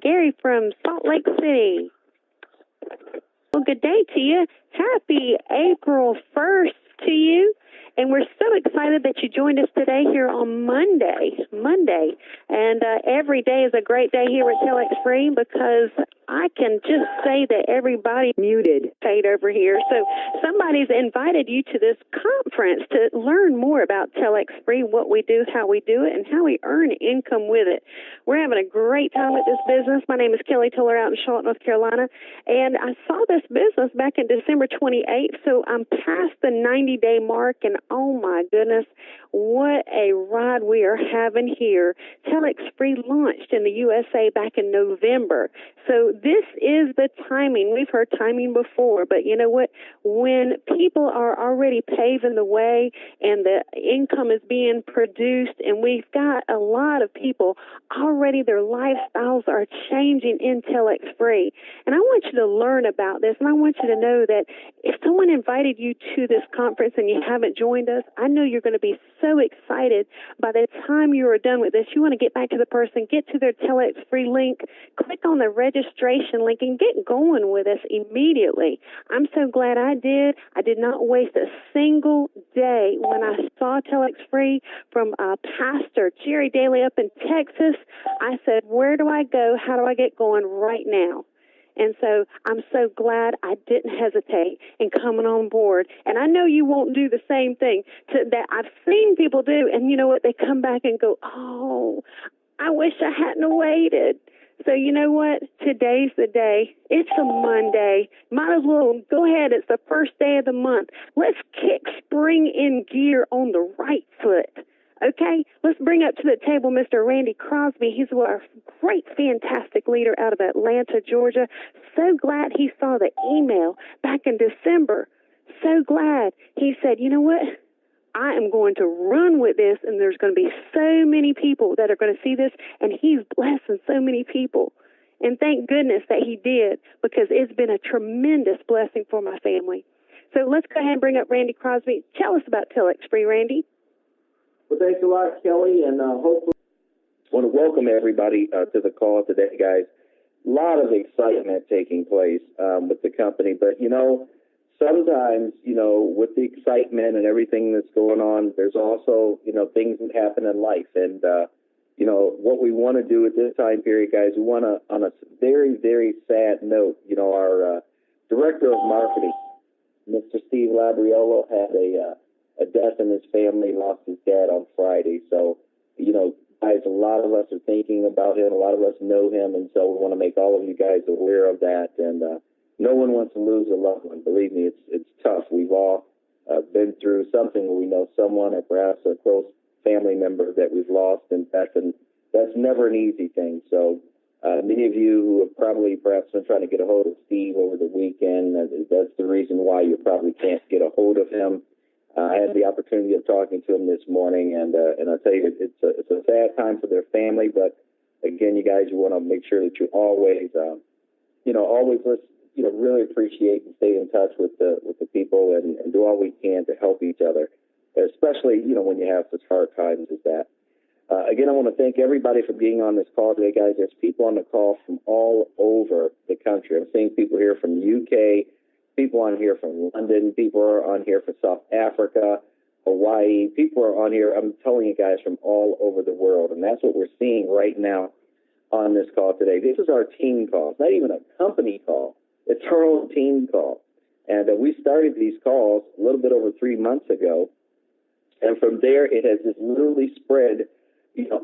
Gary. Gary from Salt Lake City. Well, good day to you. Happy April 1st to you. And we're so excited that you joined us today here on Monday. And every day is a great day here at TelexFREE because I can just say that everybody muted over here. So somebody's invited you to this conference to learn more about TelexFREE, what we do, how we do it, and how we earn income with it. We're having a great time with this business. My name is Kelly Toller out in Charlotte, North Carolina, and I saw this business back in December 28th, so I'm past the 90-day mark, and oh my goodness, what a ride we are having here. TelexFREE launched in the USA back in November. So this is the timing. We've heard timing before, but you know what? When people are already paving the way and the income is being produced and we've got a lot of people already, their lifestyles are changing in TelexFREE. And I want you to learn about this, and I want you to know that if someone invited you to this conference and you haven't joined us, I know you're going to be so excited. By the time you are done with this, you want to get back to the person, get to their TelexFREE link, click on the registration link, and get going with us immediately. I'm so glad I did. I did not waste a single day when I saw TelexFREE from Pastor Jerry Daly up in Texas. I said, where do I go? How do I get going right now? And so I'm so glad I didn't hesitate in coming on board. And I know you won't do the same thing that I've seen people do. And you know what? They come back and go, oh, I wish I hadn't waited. So you know what? Today's the day. It's a Monday. Might as well go ahead. It's the first day of the month. Let's kick spring in gear on the right foot. Okay, let's bring up to the table Mr. Randy Crosby. He's a great, fantastic leader out of Atlanta, Georgia. So glad he saw the email back in December. So glad he said, you know what? I am going to run with this, and there's going to be so many people that are going to see this, and he's blessing so many people. And thank goodness that he did, because it's been a tremendous blessing for my family. So let's go ahead and bring up Randy Crosby. Tell us about TelexFREE, Randy. Well, thanks a lot, Kelly, and hopefully I want to welcome everybody to the call today, guys. A lot of excitement taking place with the company, but, you know, sometimes, you know, with the excitement and everything that's going on, there's also, you know, things that happen in life, and, you know, what we want to do at this time period, guys, we want to, on a very, very sad note, you know, our Director of Marketing, Mr. Steve Labriolo, had a death in his family, lost his dad on Friday. So, you know, guys, a lot of us are thinking about him. A lot of us know him, and so we want to make all of you guys aware of that. And no one wants to lose a loved one. Believe me, it's tough. We've all been through something where we know someone or perhaps a close family member that we've lost, and that's never an easy thing. So many of you who have probably perhaps been trying to get a hold of Steve over the weekend, that's the reason why you probably can't get a hold of him. I had the opportunity of talking to him this morning, and I tell you, it's a sad time for their family. But again, you guys, you want to make sure that you always, always really appreciate and stay in touch with the people and do all we can to help each other, especially when you have such hard times as that. Again, I want to thank everybody for being on this call today, guys. There's people on the call from all over the country. I'm seeing people here from the UK. People on here from London, people are on here from South Africa, Hawaii, people are on here, I'm telling you guys, from all over the world, and that's what we're seeing right now on this call today. This is our team call. It's not even a company call. It's our own team call. And we started these calls a little bit over 3 months ago, and from there it has just literally spread,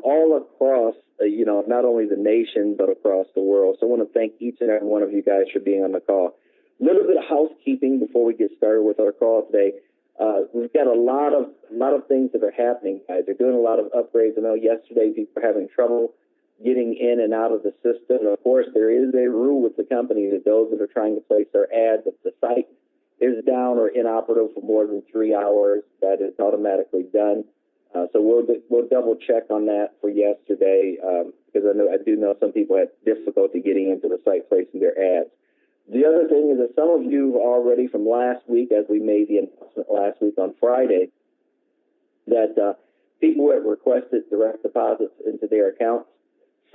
all across, not only the nation, but across the world. So I want to thank each and every one of you guys for being on the call. A little bit of housekeeping before we get started with our call today. We've got a lot of things that are happening, guys. They're doing a lot of upgrades. I know yesterday people were having trouble getting in and out of the system. And of course, there is a rule with the company that those that are trying to place their ads, if the site is down or inoperative for more than 3 hours, that is automatically done. So we'll double check on that for yesterday because I do know some people had difficulty getting into the site placing their ads. The other thing is that some of you already from last week, as we made the announcement last week on Friday, that people had requested direct deposits into their accounts.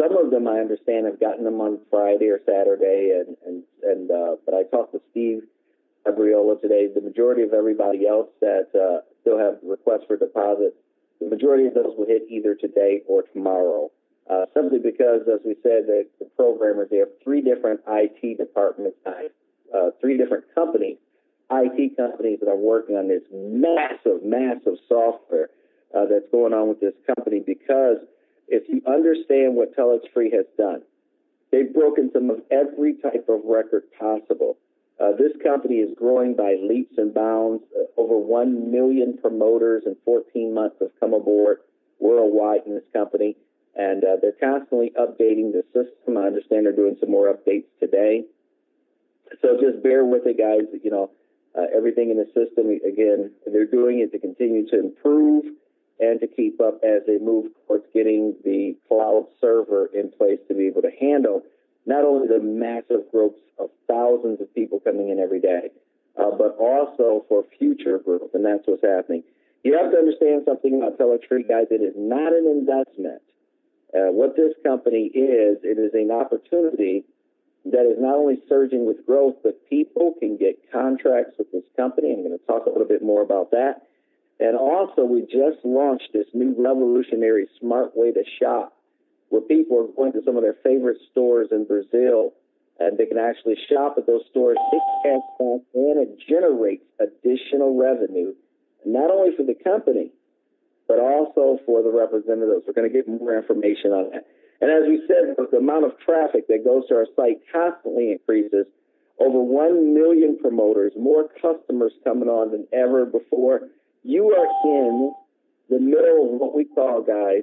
Some of them, I understand, have gotten them on Friday or Saturday, but I talked to Steve Gabriola today. The majority of everybody else that still have requests for deposits, the majority of those will hit either today or tomorrow. Simply because, as we said, the programmers, they have three different IT departments, three different companies, IT companies that are working on this massive software that's going on with this company. Because if you understand what TelexFREE has done, they've broken some of every type of record possible. This company is growing by leaps and bounds. Over 1 million promoters in 14 months have come aboard worldwide in this company, and they're constantly updating the system. I understand they're doing some more updates today. So just bear with it, guys. You know, everything in the system, again, they're doing it to continue to improve and to keep up as they move towards getting the cloud server in place to be able to handle not only the massive growth of thousands of people coming in every day, but also for future growth, and that's what's happening. You have to understand something about TelexFREE, guys. It is not an investment. What this company is, it is an opportunity that is not only surging with growth, but people can get contracts with this company. I'm going to talk a little bit more about that. And also, we just launched this new revolutionary smart way to shop, where people are going to some of their favorite stores in Brazil, and they can actually shop at those stores, take cash back, and it generates additional revenue, not only for the company, but also for the representatives. We're going to get more information on that. And as we said, the amount of traffic that goes to our site constantly increases. Over 1 million promoters, more customers coming on than ever before. You are in the middle of what we call, guys,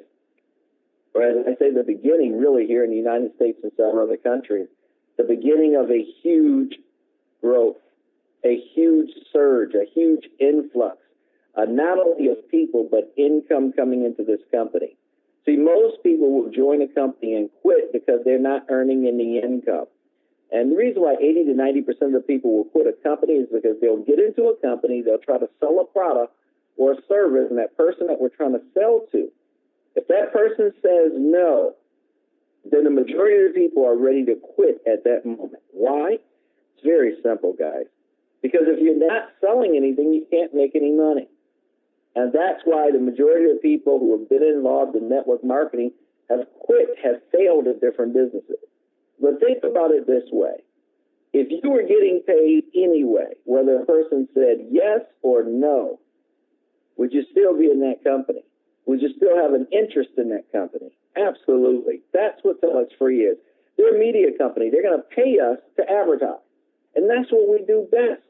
or as I say, the beginning, really, here in the United States and several other countries, the beginning of a huge growth, a huge surge, a huge influx, not only of people, but income coming into this company. See, most people will join a company and quit because they're not earning any income. And the reason why 80 to 90% of the people will quit a company is because they'll get into a company, they'll try to sell a product or a service, and that person that we're trying to sell to, if that person says no, then the majority of the people are ready to quit at that moment. Why? It's very simple, guys. Because if you're not selling anything, you can't make any money. And that's why the majority of the people who have been involved in network marketing have quit, have failed at different businesses. But think about it this way. If you were getting paid anyway, whether a person said yes or no, would you still be in that company? Would you still have an interest in that company? Absolutely. That's what TelexFREE is. They're a media company. They're going to pay us to advertise. And that's what we do best.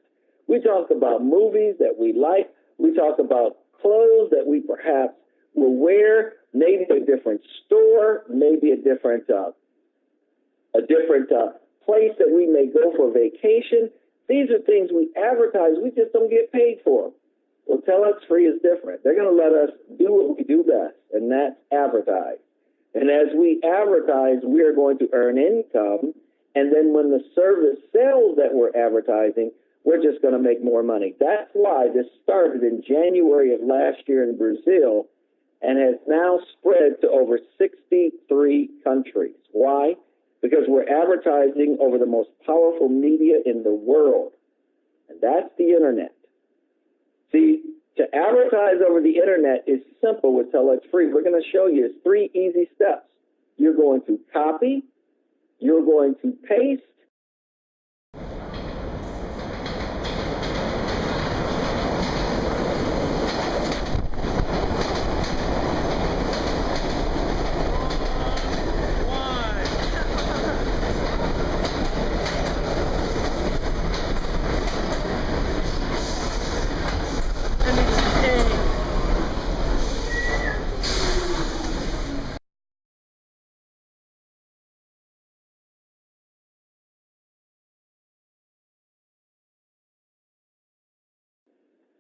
We talk about movies that we like. We talk about clothes that we perhaps will wear, maybe a different store, maybe a different place that we may go for vacation. These are things we advertise. We just don't get paid for them. Well, TelexFREE is different. They're going to let us do what we do best, and that's advertise. And as we advertise, we are going to earn income, and then when the service sells that we're advertising, we're just going to make more money. That's why this started in January of last year in Brazil and has now spread to over 63 countries. Why? Because we're advertising over the most powerful media in the world, and that's the internet. See, to advertise over the internet is simple with TelexFREE. We're going to show you 3 easy steps. You're going to copy, you're going to paste,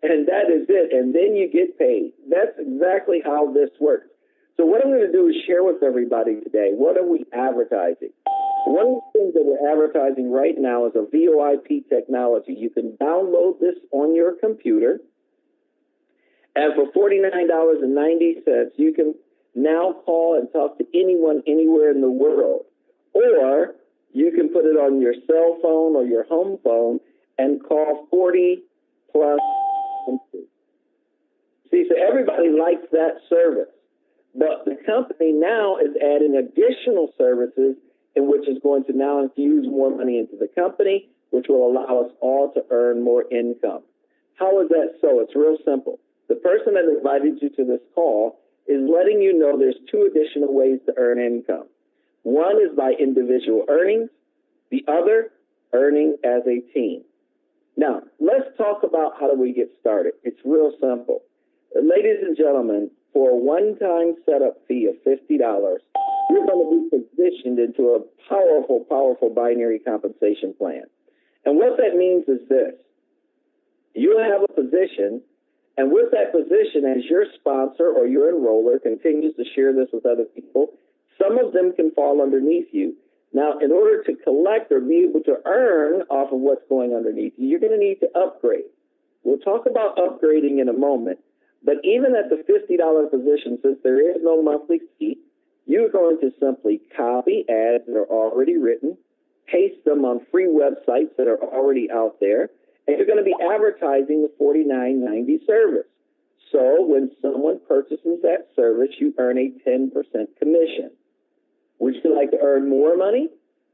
and that is it. And then you get paid. That's exactly how this works. So what I'm going to do is share with everybody today, what are we advertising? One of the things that we're advertising right now is a VOIP technology. You can download this on your computer, and for $49.90, you can now call and talk to anyone anywhere in the world. Or you can put it on your cell phone or your home phone and call 40 plus countries. See, so everybody likes that service. But the company now is adding additional services in which is going to now infuse more money into the company, which will allow us all to earn more income. How is that so? It's real simple. The person that invited you to this call is letting you know there's two additional ways to earn income. One is by individual earnings, the other, earning as a team. Now, let's talk about how do we get started. It's real simple. Ladies and gentlemen, for a one-time setup fee of $50, you're going to be positioned into a powerful, powerful binary compensation plan. And what that means is this. You have a position, and with that position, as your sponsor or your enroller continues to share this with other people, some of them can fall underneath you. Now, in order to collect or be able to earn off of what's going underneath you, you're going to need to upgrade. We'll talk about upgrading in a moment, but even at the $50 position, since there is no monthly fee, you're going to simply copy ads that are already written, paste them on free websites that are already out there, and you're going to be advertising the $49.90 service. So when someone purchases that service, you earn a 10% commission. Would you like to earn more money?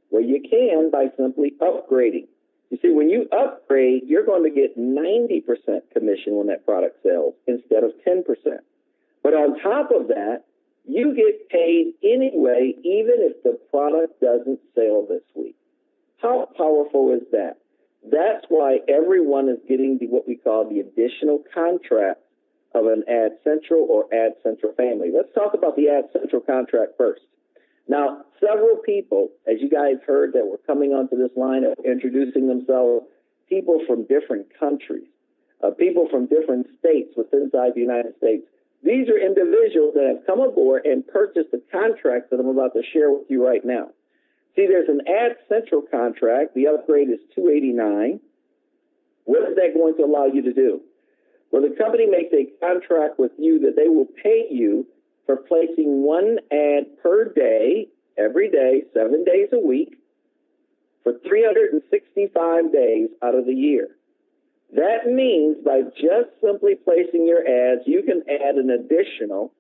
Well, you can by simply upgrading. You see, when you upgrade, you're going to get 90% commission when that product sells instead of 10%. But on top of that, you get paid anyway, even if the product doesn't sell this week. How powerful is that? That's why everyone is getting what we call the additional contract of an AdCentral or AdCentral family. Let's talk about the AdCentral contract first. Now, several people, as you guys heard, that were coming onto this line of introducing themselves, people from different countries, people from different states inside the United States. These are individuals that have come aboard and purchased the contracts that I'm about to share with you right now. See, there's an AdCentral contract. The upgrade is $289. What is that going to allow you to do? Well, the company makes a contract with you that they will pay you for placing one ad per day, every day, 7 days a week, for 365 days out of the year. That means by just simply placing your ads, you can add an additional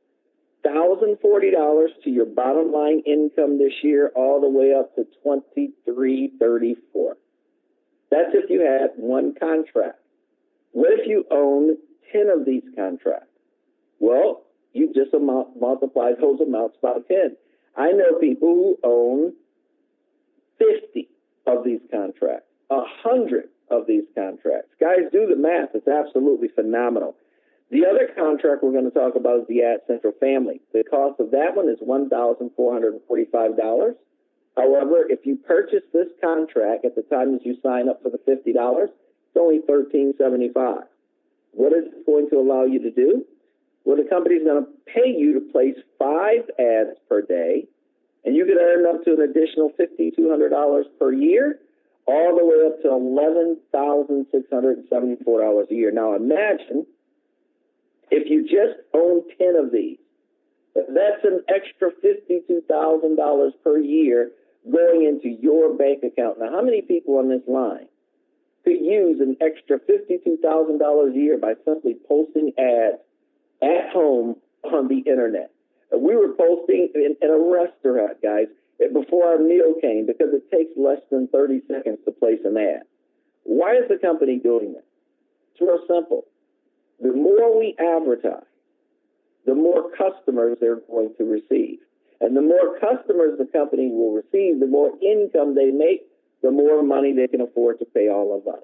$1,040 to your bottom line income this year, all the way up to $2,334. That's if you had one contract. What if you own 10 of these contracts? Well, you just multiply those amounts by 10. I know people who own 50 of these contracts, 100 of these contracts. Guys, do the math. It's absolutely phenomenal. The other contract we're going to talk about is the AdCentral family. The cost of that one is $1,445. However, if you purchase this contract at the time that you sign up for the $50, it's only $1,375. What is it going to allow you to do? Well, the company's going to pay you to place 5 ads per day, and you can earn up to an additional $5,200 per year, all the way up to $11,674 a year. Now, imagine if you just own 10 of these. That's an extra $52,000 per year going into your bank account. Now, how many people on this line could use an extra $52,000 a year by simply posting ads at home on the internet? We were posting in a restaurant, guys, before our meal came, because it takes less than 30 seconds to place an ad. Why is the company doing that? It's real simple. The more we advertise, the more customers they're going to receive. And the more customers the company will receive, the more income they make, the more money they can afford to pay all of us.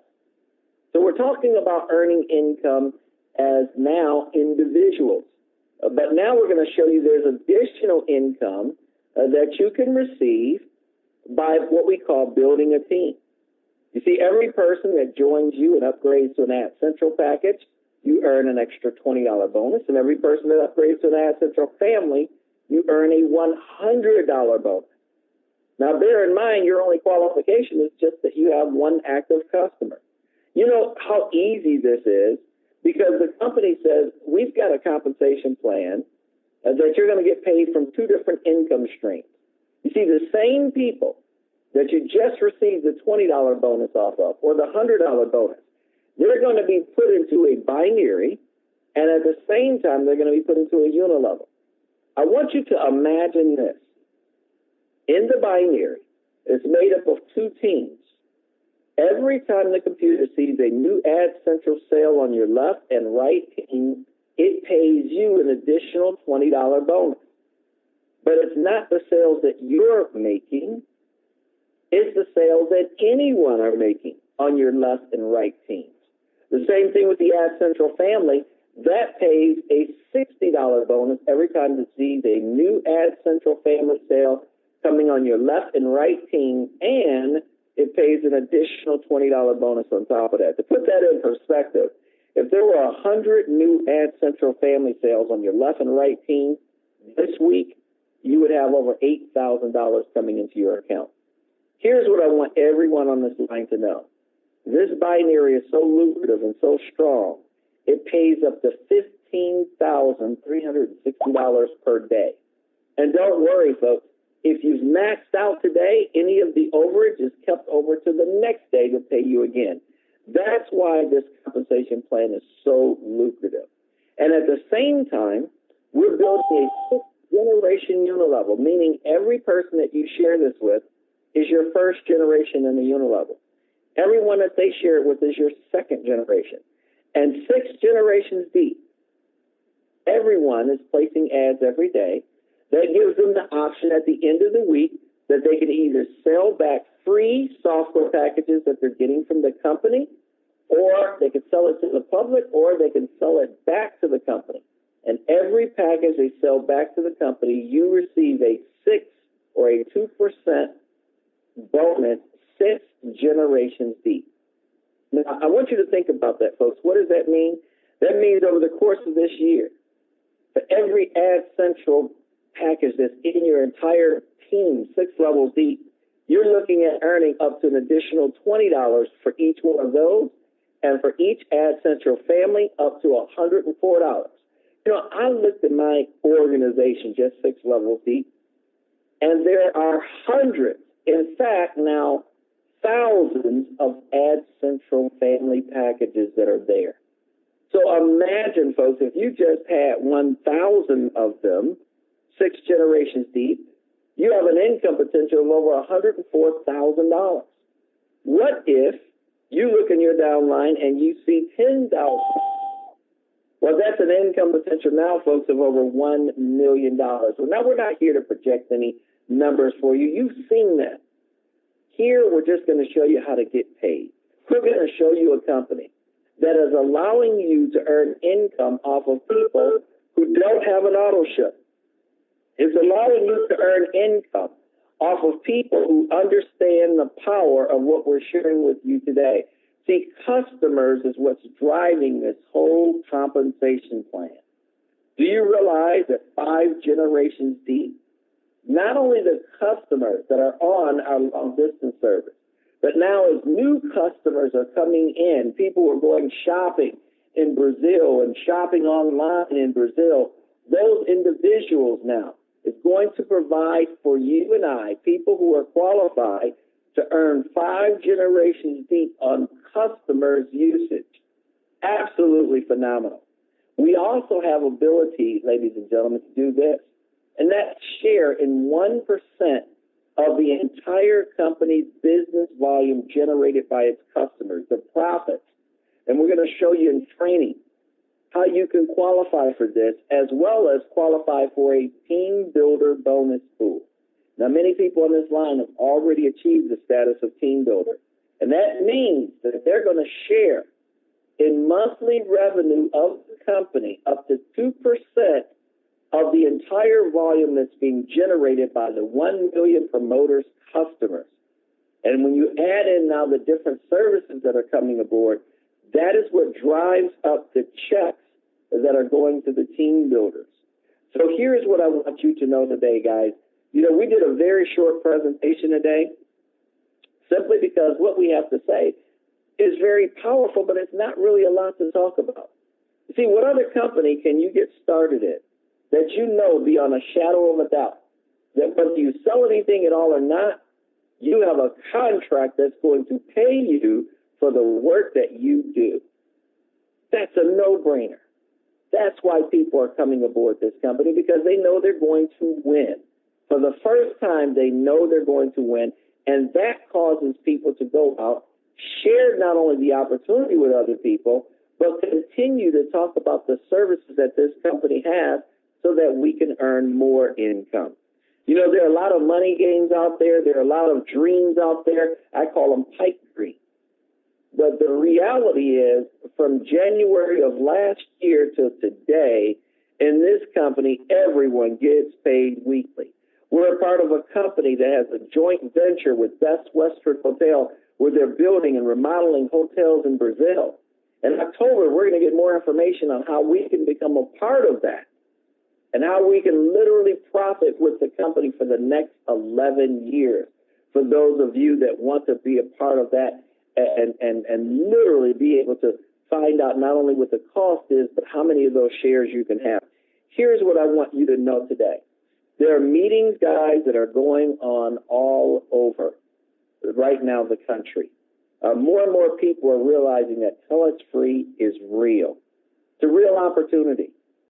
So we're talking about earning income as now individuals. But now we're going to show you there's additional income that you can receive by what we call building a team. You see, every person that joins you and upgrades to an AdCentral package, you earn an extra $20 bonus. And every person that upgrades to an AdCentral family, you earn a $100 bonus. Now, bear in mind, your only qualification is just that you have one active customer. You know how easy this is, because the company says, we've got a compensation plan that you're going to get paid from two different income streams. You see, the same people that you just received the $20 bonus off of or the $100 bonus, they're going to be put into a binary, and at the same time, they're going to be put into a unilevel. I want you to imagine this. In the binary, it's made up of two teams. Every time the computer sees a new AdCentral sale on your left and right team, it pays you an additional $20 bonus. But it's not the sales that you're making. It's the sales that anyone are making on your left and right teams. The same thing with the AdCentral family. That pays a $60 bonus every time it sees a new AdCentral family sale coming on your left and right team, and it pays an additional $20 bonus on top of that. To put that in perspective, if there were 100 new AdCentral family sales on your left and right team this week, you would have over $8,000 coming into your account. Here's what I want everyone on this line to know. This binary is so lucrative and so strong, it pays up to $15,360 per day. And don't worry, folks. If you've maxed out today, any of the overage is kept over to the next day to pay you again. That's why this compensation plan is so lucrative. And at the same time, we're building a sixth-generation unilevel, meaning every person that you share this with is your first generation in the unilevel. Everyone that they share it with is your second generation. And 6 generations deep, everyone is placing ads every day. That gives them the option at the end of the week that they can either sell back free software packages that they're getting from the company, or they can sell it to the public, or they can sell it back to the company. And every package they sell back to the company, you receive a 6 or a 2% bonus 6 generations deep. Now, I want you to think about that, folks. What does that mean? That means over the course of this year, for every AdCentral package that's in your entire team, 6 levels deep, you're looking at earning up to an additional $20 for each one of those, and for each AdCentral family, up to $104. You know, I looked at my organization, just 6 levels deep, and there are hundreds, in fact, now thousands of AdCentral family packages that are there. So imagine, folks, if you just had 1,000 of them, 6 generations deep, you have an income potential of over $104,000. What if you look in your downline and you see 10,000? Well, that's an income potential now, folks, of over $1 million. Well, now we're not here to project any numbers for you. You've seen that. Here, we're just going to show you how to get paid. We're going to show you a company that is allowing you to earn income off of people who don't have an auto ship. It's allowing you to earn income off of people who understand the power of what we're sharing with you today. See, customers is what's driving this whole compensation plan. Do you realize that 5 generations deep, not only the customers that are on our long-distance service, but now as new customers are coming in, people who are going shopping in Brazil and shopping online in Brazil, those individuals now is going to provide for you and I, people who are qualified, to earn 5 generations deep on customers' usage. Absolutely phenomenal. We also have ability, ladies and gentlemen, to do this, and that's share in 1% of the entire company's business volume generated by its customers, the profits. And we're going to show you in training how you can qualify for this, as well as qualify for a team builder bonus pool. Now, many people on this line have already achieved the status of team builder, and that means that they're going to share in monthly revenue of the company up to 2% of the entire volume that's being generated by the 1 million promoters customers. And when you add in now the different services that are coming aboard, that is what drives up the checks that are going to the team builders. So here's what I want you to know today, guys. You know, we did a very short presentation today simply because what we have to say is very powerful, but it's not really a lot to talk about. You see, what other company can you get started in? that you know beyond a shadow of a doubt that whether you sell anything at all or not, you have a contract that's going to pay you for the work that you do. That's a no-brainer. That's why people are coming aboard this company, because they know they're going to win. For the first time, they know they're going to win, and that causes people to go out, share not only the opportunity with other people, but continue to talk about the services that this company has so that we can earn more income. You know, there are a lot of money games out there. There are a lot of dreams out there. I call them pipe dreams. But the reality is, from January of last year to today, in this company, everyone gets paid weekly. We're a part of a company that has a joint venture with Best Western Hotel, where they're building and remodeling hotels in Brazil. In October, we're going to get more information on how we can become a part of that and how we can literally profit with the company for the next 11 years. For those of you that want to be a part of that, and literally be able to find out not only what the cost is, but how many of those shares you can have. Here's what I want you to know today. There are meetings, guys, that are going on all over right now the country. More and more people are realizing that TelexFREE is real. It's a real opportunity.